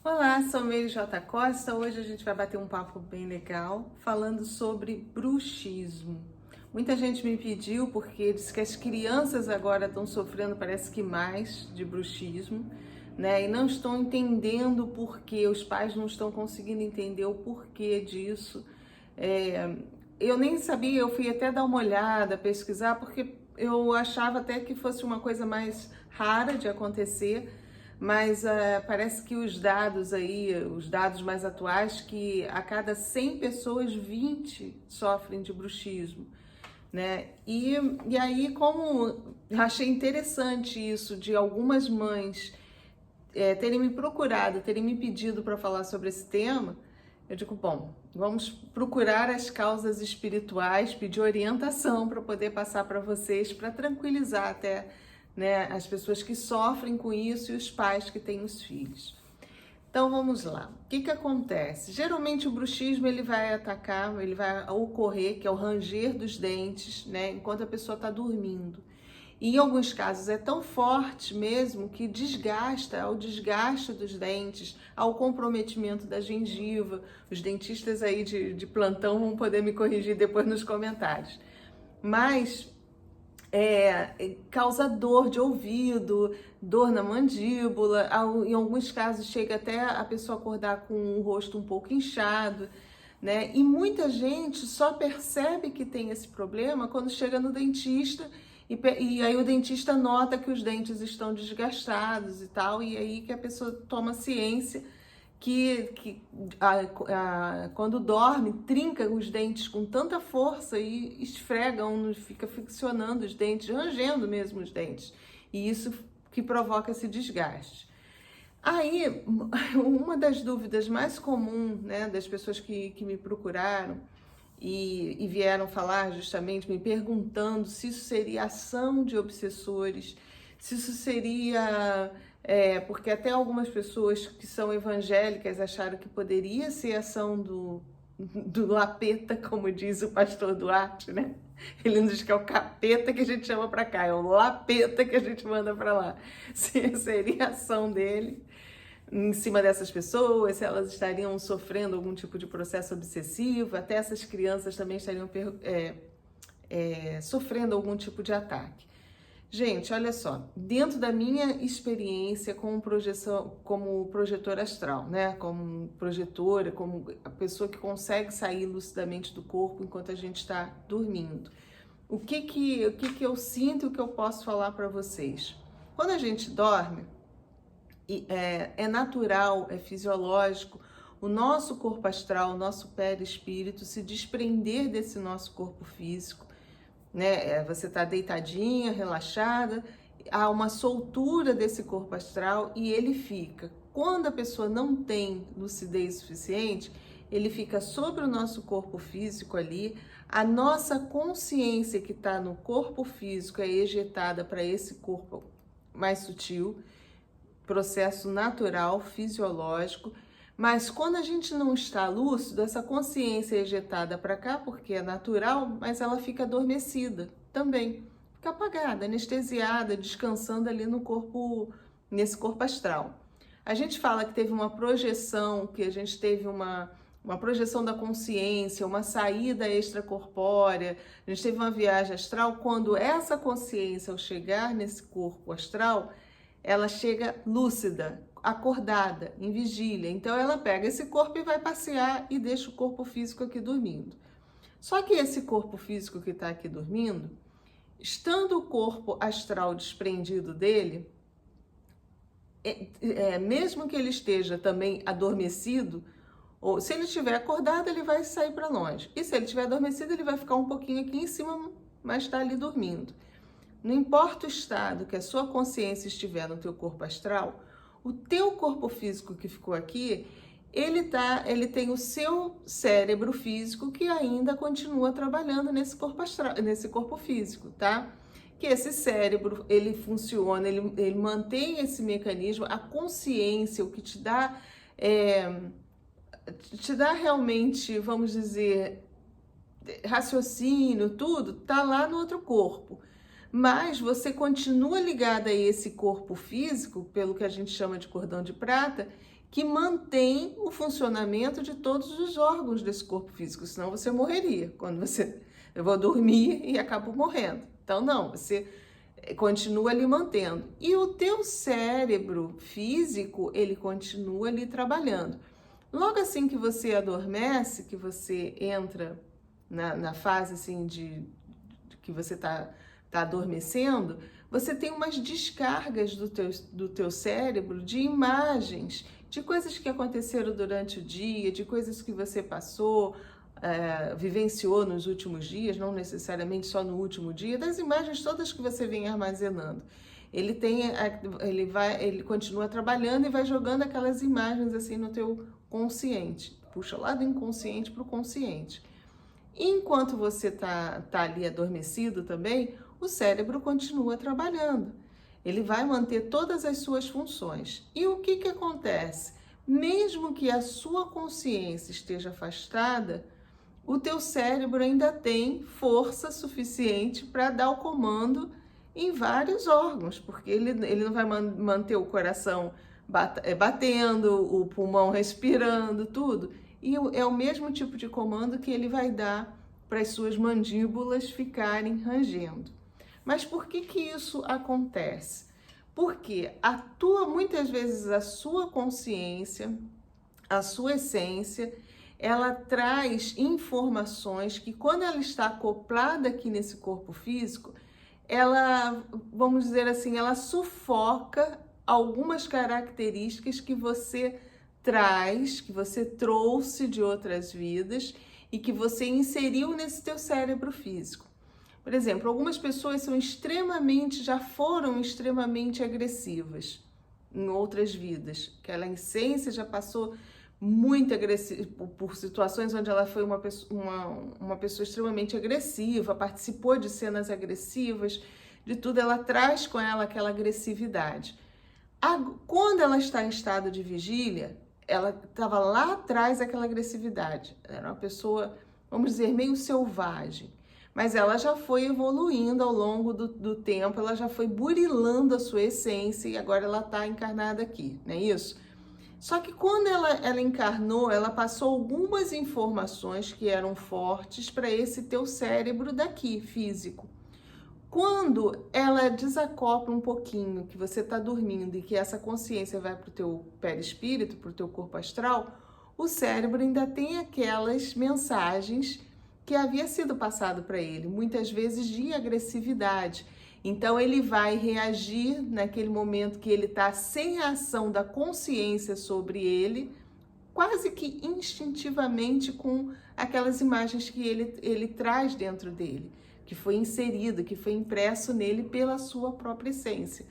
Olá, sou Meire J. Costa. Hoje a gente vai bater um papo bem legal falando sobre bruxismo. Muita gente me pediu porque diz que as crianças agora estão sofrendo, parece que mais, de bruxismo, né? E não estão entendendo o porquê, os pais não estão conseguindo entender o porquê disso. Eu nem sabia, eu fui até dar uma olhada, pesquisar, porque eu achava até que fosse uma coisa mais rara de acontecer, mas parece que os dados aí, os dados mais atuais, que a cada 100 pessoas, 20 sofrem de bruxismo, né? E aí, como achei interessante isso, de algumas mães terem me procurado, terem me pedido para falar sobre esse tema, eu digo, bom, vamos procurar as causas espirituais, pedir orientação para poder passar para vocês, para tranquilizar até, né, as pessoas que sofrem com isso e os pais que têm os filhos. Então vamos lá. O que acontece? Geralmente o bruxismo ele vai atacar, ele vai ocorrer, que é o ranger dos dentes, né, enquanto a pessoa está dormindo. E em alguns casos é tão forte mesmo que desgasta, ao desgaste dos dentes, ao comprometimento da gengiva. Os dentistas aí de plantão vão poder me corrigir depois nos comentários. Mas causa dor de ouvido, dor na mandíbula, em alguns casos chega até a pessoa acordar com o rosto um pouco inchado, né? E muita gente só percebe que tem esse problema quando chega no dentista e aí o dentista nota que os dentes estão desgastados e tal, e aí que a pessoa toma ciência que quando dorme, trinca os dentes com tanta força e esfrega, fica friccionando os dentes, rangendo mesmo os dentes. E isso que provoca esse desgaste. Aí, uma das dúvidas mais comuns, né, das pessoas que me procuraram e vieram falar justamente, me perguntando se isso seria ação de obsessores, se isso seria... porque até algumas pessoas que são evangélicas acharam que poderia ser ação do lapeta, como diz o pastor Duarte, né? Ele não diz que é o capeta que a gente chama para cá, é o lapeta que a gente manda para lá. Seria ação dele em cima dessas pessoas, se elas estariam sofrendo algum tipo de processo obsessivo, até essas crianças também estariam sofrendo algum tipo de ataque. Gente, olha só, dentro da minha experiência como projetor astral, né, como projetora, como a pessoa que consegue sair lucidamente do corpo enquanto a gente está dormindo, o que eu sinto, o que eu posso falar para vocês? Quando a gente dorme, é natural, é fisiológico, o nosso corpo astral, o nosso perispírito se desprender desse nosso corpo físico, né? Você está deitadinha, relaxada, há uma soltura desse corpo astral e ele fica. Quando a pessoa não tem lucidez suficiente, ele fica sobre o nosso corpo físico ali, a nossa consciência que está no corpo físico é ejetada para esse corpo mais sutil, processo natural, fisiológico, mas quando a gente não está lúcido, essa consciência é ejetada para cá, porque é natural, mas ela fica adormecida também, fica apagada, anestesiada, descansando ali no corpo, nesse corpo astral. A gente fala que teve uma projeção, que a gente teve uma projeção da consciência, uma saída extracorpórea, a gente teve uma viagem astral, quando essa consciência, ao chegar nesse corpo astral, ela chega lúcida, acordada, em vigília. Então ela pega esse corpo e vai passear e deixa o corpo físico aqui dormindo. Só que esse corpo físico que está aqui dormindo, estando o corpo astral desprendido dele, mesmo que ele esteja também adormecido, ou se ele estiver acordado, ele vai sair para longe. E se ele estiver adormecido, ele vai ficar um pouquinho aqui em cima, mas está ali dormindo. Não importa o estado que a sua consciência estiver no teu corpo astral, o teu corpo físico que ficou aqui, ele tem o seu cérebro físico que ainda continua trabalhando nesse corpo astral, nesse corpo físico, tá? Que esse cérebro, ele funciona, ele mantém esse mecanismo, a consciência, o que te dá realmente, vamos dizer, raciocínio, tudo, tá lá no outro corpo. mas você continua ligada a esse corpo físico, pelo que a gente chama de cordão de prata, que mantém o funcionamento de todos os órgãos desse corpo físico, senão você morreria. Eu vou dormir e acabo morrendo. Então, não, você continua ali mantendo. E o teu cérebro físico, ele continua ali trabalhando. Logo assim que você adormece, que você entra na fase assim de que você está adormecendo, você tem umas descargas do teu cérebro de imagens, de coisas que aconteceram durante o dia, de coisas que você passou, vivenciou nos últimos dias, não necessariamente só no último dia, das imagens todas que você vem armazenando. Ele continua trabalhando e vai jogando aquelas imagens assim no teu consciente, puxa lá do inconsciente para o consciente. Enquanto você está ali adormecido também, o cérebro continua trabalhando. Ele vai manter todas as suas funções. E o que acontece? Mesmo que a sua consciência esteja afastada, o teu cérebro ainda tem força suficiente para dar o comando em vários órgãos, porque ele não vai manter o coração batendo, o pulmão respirando, tudo. E é o mesmo tipo de comando que ele vai dar para as suas mandíbulas ficarem rangendo. Mas por que isso acontece? Porque muitas vezes a sua consciência, a sua essência, ela traz informações que quando ela está acoplada aqui nesse corpo físico, ela, vamos dizer assim, ela sufoca algumas características que você traz, que você trouxe de outras vidas e que você inseriu nesse teu cérebro físico. Por exemplo, algumas pessoas já foram extremamente agressivas em outras vidas, que ela, em essência, já passou muito agressiva por situações onde ela foi uma pessoa extremamente agressiva, participou de cenas agressivas, de tudo, ela traz com ela aquela agressividade. Quando ela está em estado de vigília, ela estava lá atrás aquela agressividade. Era uma pessoa, vamos dizer, meio selvagem. Mas ela já foi evoluindo ao longo do tempo, ela já foi burilando a sua essência e agora ela está encarnada aqui, não é isso? Só que quando ela encarnou, ela passou algumas informações que eram fortes para esse teu cérebro daqui, físico. Quando ela desacopla um pouquinho, que você está dormindo e que essa consciência vai para o teu perispírito, para o teu corpo astral, o cérebro ainda tem aquelas mensagens que havia sido passado para ele, muitas vezes de agressividade. Então ele vai reagir naquele momento que ele está sem a ação da consciência sobre ele, quase que instintivamente com aquelas imagens que ele traz dentro dele, que foi inserido, que foi impresso nele pela sua própria essência.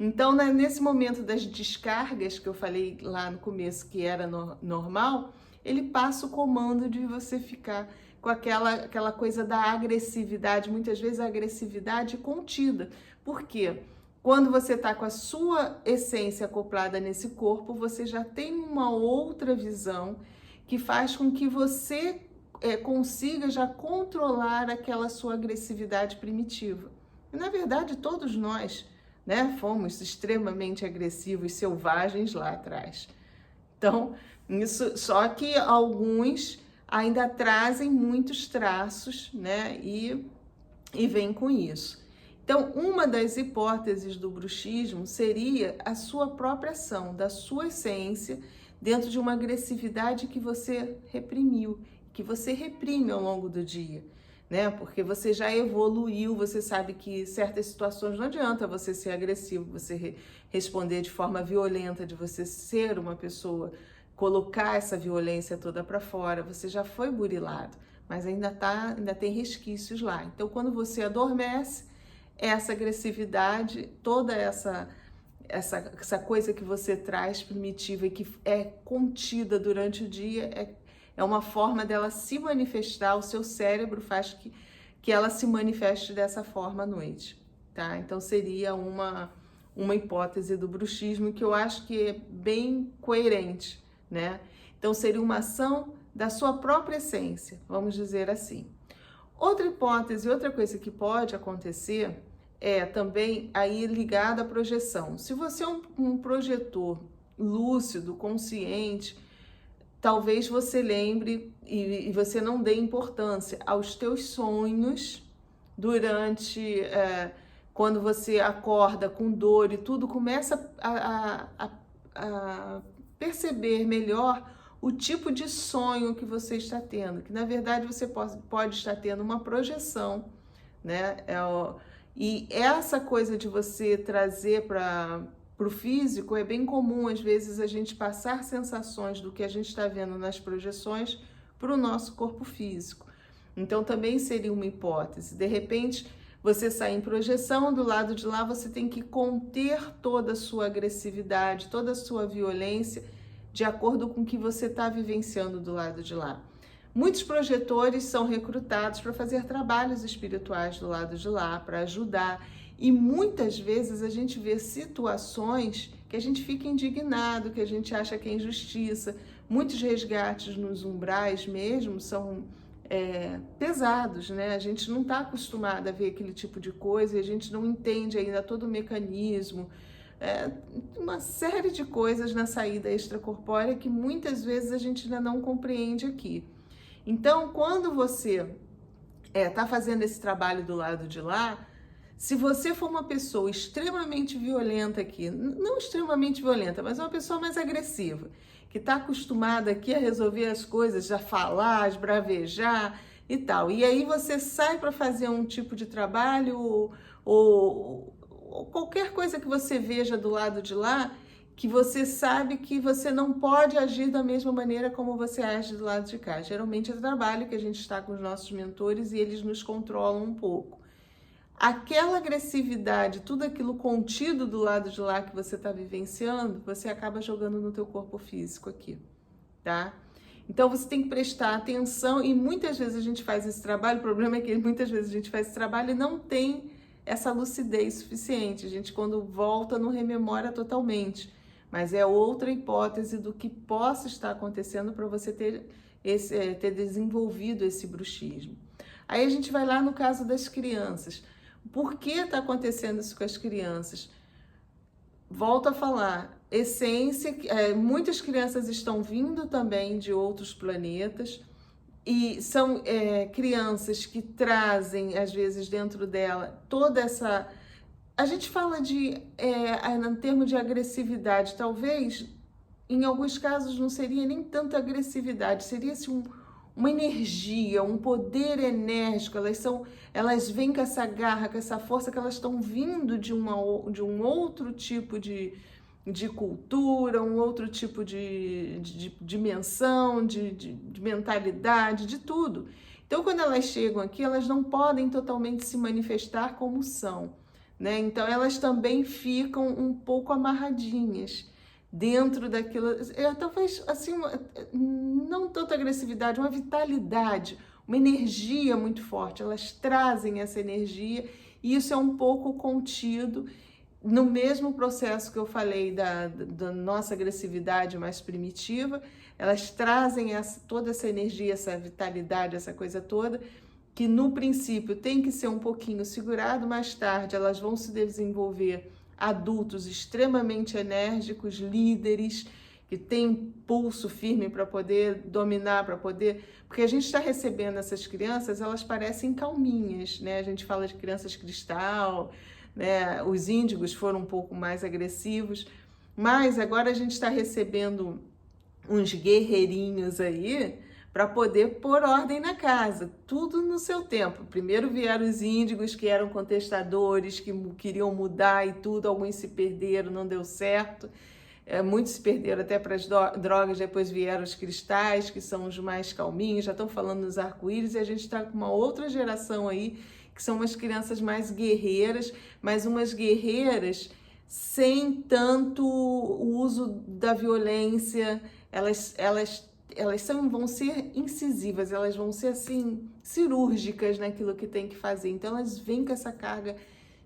Então, nesse momento das descargas que eu falei lá no começo, que era normal, ele passa o comando de você ficar com aquela coisa da agressividade, muitas vezes a agressividade contida. Por quê? Quando você está com a sua essência acoplada nesse corpo, você já tem uma outra visão que faz com que você consiga já controlar aquela sua agressividade primitiva. E, na verdade, todos nós, né, fomos extremamente agressivos, selvagens lá atrás. Então, isso, só que alguns ainda trazem muitos traços, né, e vem com isso. Então, uma das hipóteses do bruxismo seria a sua própria ação, da sua essência, dentro de uma agressividade que você reprimiu, que você reprime ao longo do dia, né? Porque você já evoluiu, você sabe que certas situações não adianta você ser agressivo, você responder de forma violenta, de você ser uma pessoa, colocar essa violência toda para fora, você já foi burilado, mas ainda tem resquícios lá. Então, quando você adormece, essa agressividade, toda essa coisa que você traz primitiva e que é contida durante o dia, é uma forma dela se manifestar, o seu cérebro faz que ela se manifeste dessa forma à noite, tá? Então seria uma hipótese do bruxismo que eu acho que é bem coerente, né? Então seria uma ação da sua própria essência, vamos dizer assim. Outra hipótese, outra coisa que pode acontecer é também aí ligado à projeção. Se você é um projetor lúcido, consciente, talvez você lembre e você não dê importância aos teus sonhos durante quando você acorda com dor e tudo, começa a perceber melhor o tipo de sonho que você está tendo, que na verdade você pode estar tendo uma projeção, né? E essa coisa de você trazer para o físico é bem comum, às vezes, a gente passar sensações do que a gente está vendo nas projeções para o nosso corpo físico. Então também seria uma hipótese. De repente, você sai em projeção, do lado de lá você tem que conter toda a sua agressividade, toda a sua violência, de acordo com o que você está vivenciando do lado de lá. Muitos projetores são recrutados para fazer trabalhos espirituais do lado de lá, para ajudar. E muitas vezes a gente vê situações que a gente fica indignado, que a gente acha que é injustiça. Muitos resgates nos umbrais mesmo são pesados, né? A gente não está acostumado a ver aquele tipo de coisa e a gente não entende ainda todo o mecanismo. Uma série de coisas na saída extracorpórea que muitas vezes a gente ainda não compreende aqui. Então, quando você está fazendo esse trabalho do lado de lá, se você for uma pessoa extremamente violenta aqui, não extremamente violenta, mas uma pessoa mais agressiva, que está acostumada aqui a resolver as coisas, a falar, a esbravejar e tal, e aí você sai para fazer um tipo de trabalho ou qualquer coisa que você veja do lado de lá, que você sabe que você não pode agir da mesma maneira como você age do lado de cá. Geralmente é trabalho que a gente está com os nossos mentores e eles nos controlam um pouco. Aquela agressividade, tudo aquilo contido do lado de lá que você está vivenciando, você acaba jogando no teu corpo físico aqui, tá? Então você tem que prestar atenção e muitas vezes a gente faz esse trabalho, o problema é que muitas vezes a gente faz esse trabalho e não tem essa lucidez suficiente. A gente, quando volta, não rememora totalmente, mas é outra hipótese do que possa estar acontecendo para você ter desenvolvido esse bruxismo. Aí a gente vai lá no caso das crianças. Por que está acontecendo isso com as crianças? Volto a falar, essência, muitas crianças estão vindo também de outros planetas, e são crianças que trazem, às vezes, dentro dela toda essa... A gente fala em termos de agressividade, talvez, em alguns casos, não seria nem tanta agressividade, seria assim, uma energia, um poder enérgico. Elas vêm com essa garra, com essa força, que elas estão vindo de um outro tipo de cultura, um outro tipo de dimensão, de mentalidade, de tudo. Então, quando elas chegam aqui, elas não podem totalmente se manifestar como são, né? Então, elas também ficam um pouco amarradinhas dentro daquilo, talvez assim, não tanta agressividade, uma vitalidade, uma energia muito forte. Elas trazem essa energia e isso é um pouco contido no mesmo processo que eu falei da nossa agressividade mais primitiva. Elas trazem toda essa energia, essa vitalidade, essa coisa toda, que no princípio tem que ser um pouquinho segurado, mais tarde elas vão se desenvolver adultos extremamente enérgicos, líderes, que têm pulso firme para poder dominar, porque a gente está recebendo essas crianças, elas parecem calminhas, né? A gente fala de crianças cristal, né? Os índigos foram um pouco mais agressivos, mas agora a gente está recebendo uns guerreirinhos aí para poder pôr ordem na casa, tudo no seu tempo. Primeiro vieram os índigos, que eram contestadores, que queriam mudar e tudo, alguns se perderam, não deu certo, muitos se perderam até para as drogas. Depois vieram os cristais, que são os mais calminhos, já estão falando nos arco-íris, e a gente está com uma outra geração aí, que são umas crianças mais guerreiras, mas umas guerreiras sem tanto o uso da violência. Elas vão ser incisivas, elas vão ser assim, cirúrgicas naquilo que tem que fazer. Então elas vêm com essa carga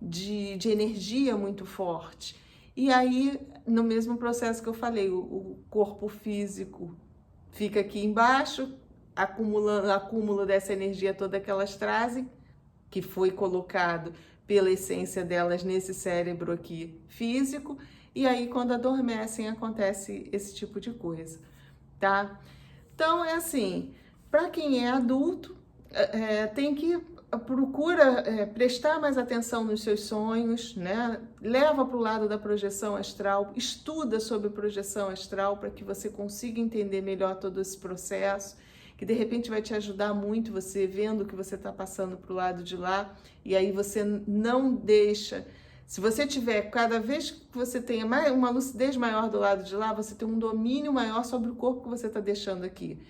de energia muito forte. E aí, no mesmo processo que eu falei, o corpo físico fica aqui embaixo, acúmulo dessa energia toda que elas trazem, que foi colocado pela essência delas nesse cérebro aqui físico, e aí quando adormecem acontece esse tipo de coisa, tá? Então é assim, para quem é adulto, tem que procura prestar mais atenção nos seus sonhos, né? Leva para o lado da projeção astral, estuda sobre projeção astral para que você consiga entender melhor todo esse processo, que de repente vai te ajudar muito, você vendo que você está passando para o lado de lá, e aí você não deixa. Se você tiver, cada vez que você tenha uma lucidez maior do lado de lá, você tem um domínio maior sobre o corpo que você está deixando aqui.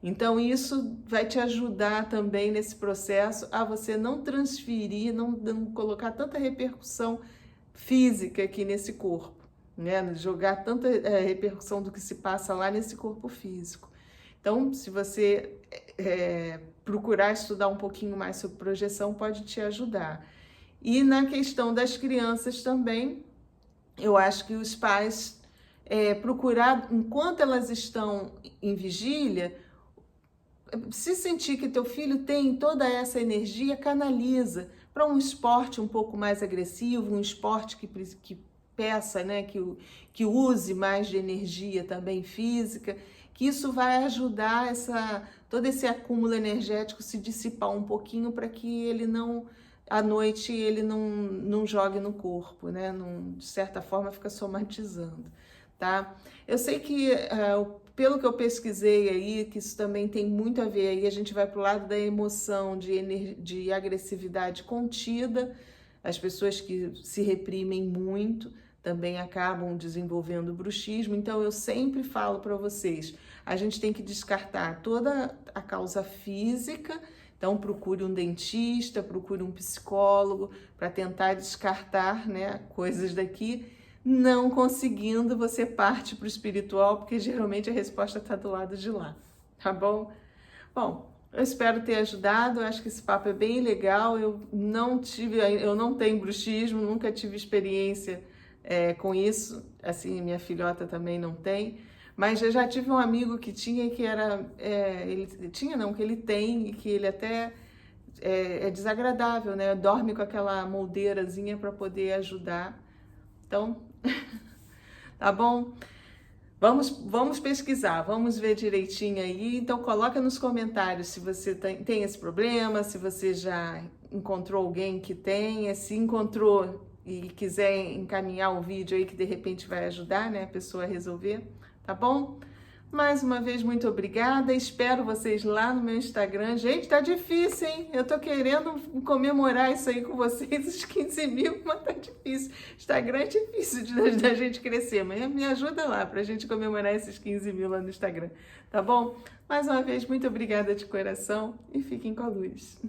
Então, isso vai te ajudar também nesse processo a você não transferir, não colocar tanta repercussão física aqui nesse corpo, né? Jogar tanta repercussão do que se passa lá nesse corpo físico. Então, se você procurar estudar um pouquinho mais sobre projeção, pode te ajudar. E na questão das crianças também, eu acho que os pais procurar, enquanto elas estão em vigília, se sentir que teu filho tem toda essa energia, canaliza para um esporte um pouco mais agressivo, um esporte que peça, né, que use mais de energia também física, que isso vai ajudar todo esse acúmulo energético se dissipar um pouquinho para que ele não, à noite, ele não jogue no corpo, né, de certa forma fica somatizando, tá? Eu sei que pelo que eu pesquisei aí, que isso também tem muito a ver, aí a gente vai para o lado da emoção, de agressividade contida, as pessoas que se reprimem muito também acabam desenvolvendo bruxismo, então eu sempre falo para vocês, a gente tem que descartar toda a causa física, então procure um dentista, procure um psicólogo para tentar descartar, né, coisas daqui. Não conseguindo, você parte para o espiritual, porque geralmente a resposta está do lado de lá, tá bom? Bom, eu espero ter ajudado, eu acho que esse papo é bem legal, eu não tenho bruxismo, nunca tive experiência com isso, assim, minha filhota também não tem, mas eu já tive um amigo que tinha, que era, que ele tem, e que ele até é desagradável, né? Dorme com aquela moldeirazinha para poder ajudar. Então, tá bom? Vamos pesquisar, vamos ver direitinho aí. Então, coloca nos comentários se você tem esse problema, se você já encontrou alguém que tenha, se encontrou e quiser encaminhar um vídeo aí que de repente vai ajudar, né, a pessoa a resolver, tá bom? Mais uma vez, muito obrigada. Espero vocês lá no meu Instagram. Gente, tá difícil, hein? Eu tô querendo comemorar isso aí com vocês, os 15 mil, mas tá difícil. Instagram é difícil da gente crescer, mas me ajuda lá pra gente comemorar esses 15 mil lá no Instagram, tá bom? Mais uma vez, muito obrigada de coração e fiquem com a luz.